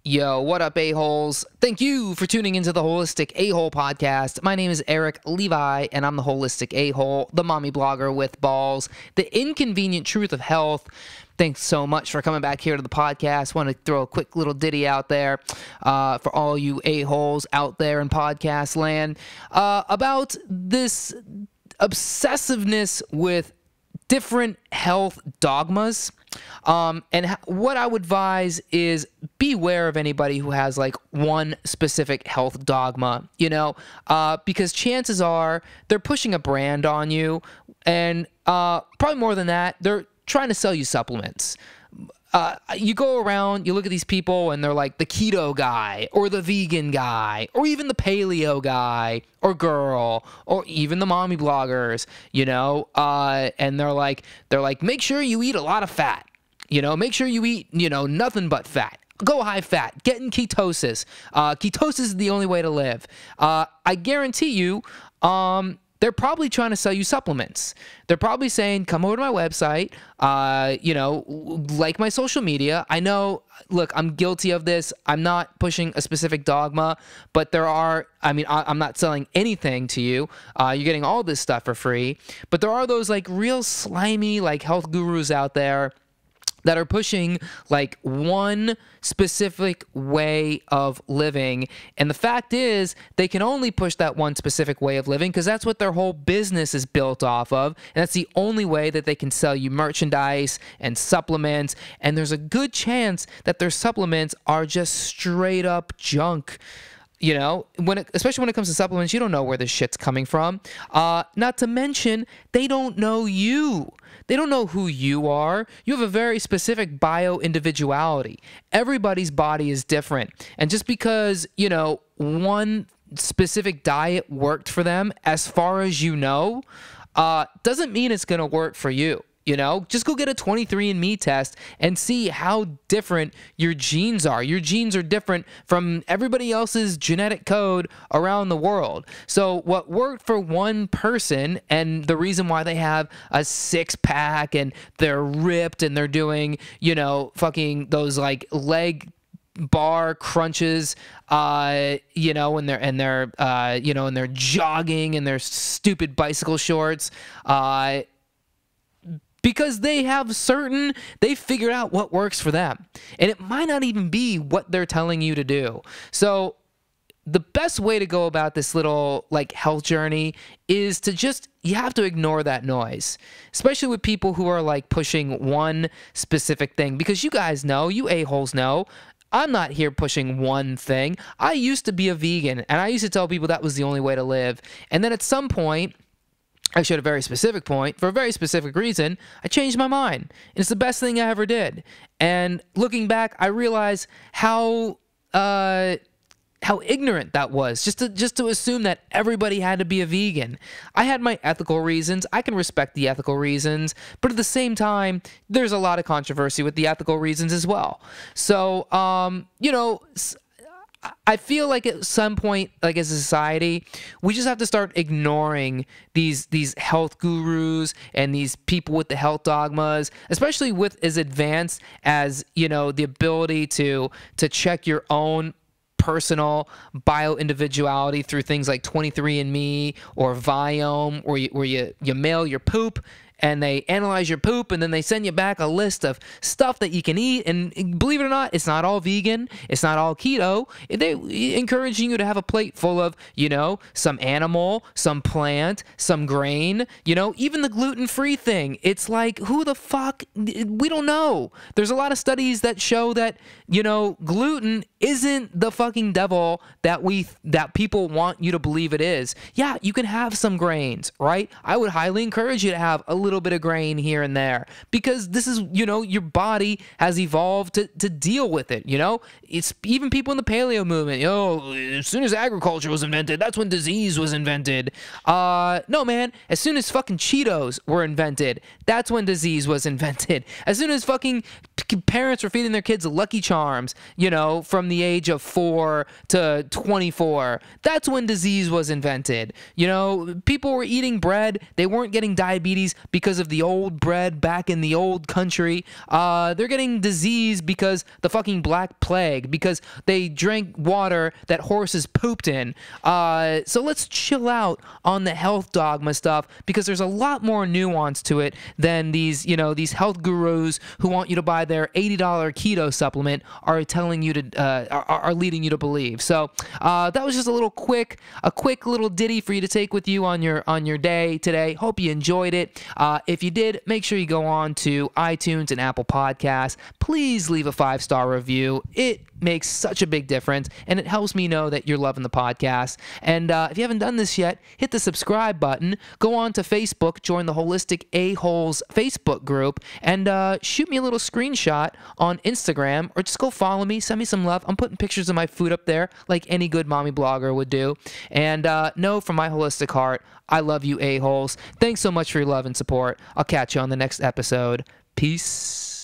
Yo, what up, a-holes? Thank you for tuning into the Holistic A-Hole podcast. My name is Erik Levi, and I'm the Holistic A-Hole, the mommy blogger with balls, the inconvenient truth of health. Thanks so much for coming back here to the podcast. Want to throw a quick little ditty out there for all you a-holes out there in podcast land about this obsessiveness with different health dogmas. And what I would advise is beware of anybody who has like one specific health dogma, because chances are they're pushing a brand on you, and probably more than that, they're trying to sell you supplements. You go around, you look at these people, and they're like the keto guy or the vegan guy or even the paleo guy or girl or even the mommy bloggers, and they're like, make sure you eat a lot of fat, make sure you eat, nothing but fat. Go high fat, get in ketosis. Ketosis is the only way to live. I guarantee you, they're probably trying to sell you supplements. They're probably saying, come over to my website, like my social media. I know, look, I'm guilty of this. I'm not pushing a specific dogma, but I'm not selling anything to you. You're getting all this stuff for free. But there are those like real slimy like health gurus out there that are pushing like one specific way of living. And the fact is, they can only push that one specific way of living because that's what their whole business is built off of. And that's the only way that they can sell you merchandise and supplements. And there's a good chance that their supplements are just straight up junk. Especially when it comes to supplements, you don't know where this shit's coming from. Not to mention, they don't know you. They don't know who you are. You have a very specific bio-individuality. Everybody's body is different. And just because, one specific diet worked for them, as far as you know, doesn't mean it's going to work for you. Just go get a 23andMe test and see how different your genes are. Your genes are different from everybody else's genetic code around the world. So what worked for one person, and the reason why they have a six-pack and they're ripped and they're doing, fucking those like leg bar crunches, and they're jogging in their stupid bicycle shorts, because they figured out what works for them. And it might not even be what they're telling you to do. So the best way to go about this little like health journey is you have to ignore that noise, especially with people who are like pushing one specific thing, because you guys know, you a-holes know, I'm not here pushing one thing. I used to be a vegan, and I used to tell people that was the only way to live. And then at some point, actually at a very specific point, for a very specific reason, I changed my mind. And it's the best thing I ever did. And looking back, I realized how ignorant that was, just to assume that everybody had to be a vegan. I had my ethical reasons. I can respect the ethical reasons, but at the same time, there's a lot of controversy with the ethical reasons as well. So, I feel like at some point, like as a society, we just have to start ignoring these health gurus and these people with the health dogmas, especially with as advanced as, the ability to check your own personal bio-individuality through things like 23andMe or Viome, where you mail your poop, and they analyze your poop, and then they send you back a list of stuff that you can eat. And believe it or not, it's not all vegan. It's not all keto. They're encouraging you to have a plate full of, some animal, some plant, some grain, even the gluten-free thing. It's like, who the fuck? We don't know. There's a lot of studies that show that, gluten isn't the fucking devil that people want you to believe it is. Yeah, you can have some grains, right? I would highly encourage you to have a little bit of grain here and there, because this is, your body has evolved to deal with it. It's even people in the paleo movement, as soon as agriculture was invented, that's when disease was invented. No, man, as soon as fucking Cheetos were invented, that's when disease was invented. As soon as fucking parents were feeding their kids Lucky Charms, from the age of 4 to 24. That's when disease was invented. You know, people were eating bread. They weren't getting diabetes because of the old bread back in the old country. They're getting disease because the fucking Black Plague, because they drank water that horses pooped in. So let's chill out on the health dogma stuff, because there's a lot more nuance to it than these, you know, these health gurus who want you to buy their $80 keto supplement are telling you to, are leading you to believe. So that was just a quick little ditty for you to take with you on your day today. Hope you enjoyed it. If you did, make sure you go on to iTunes and Apple Podcasts. Please leave a 5-star review. It makes such a big difference, and it helps me know that you're loving the podcast. And if you haven't done this yet, hit the subscribe button. Go on to Facebook, join the Holistic A-Holes Facebook group, and shoot me a little screenshot on Instagram, or just go follow me, send me some love. I'm putting pictures of my food up there like any good mommy blogger would do. And know from my holistic heart, I love you, A-Holes. Thanks so much for your love and support. I'll catch you on the next episode. Peace.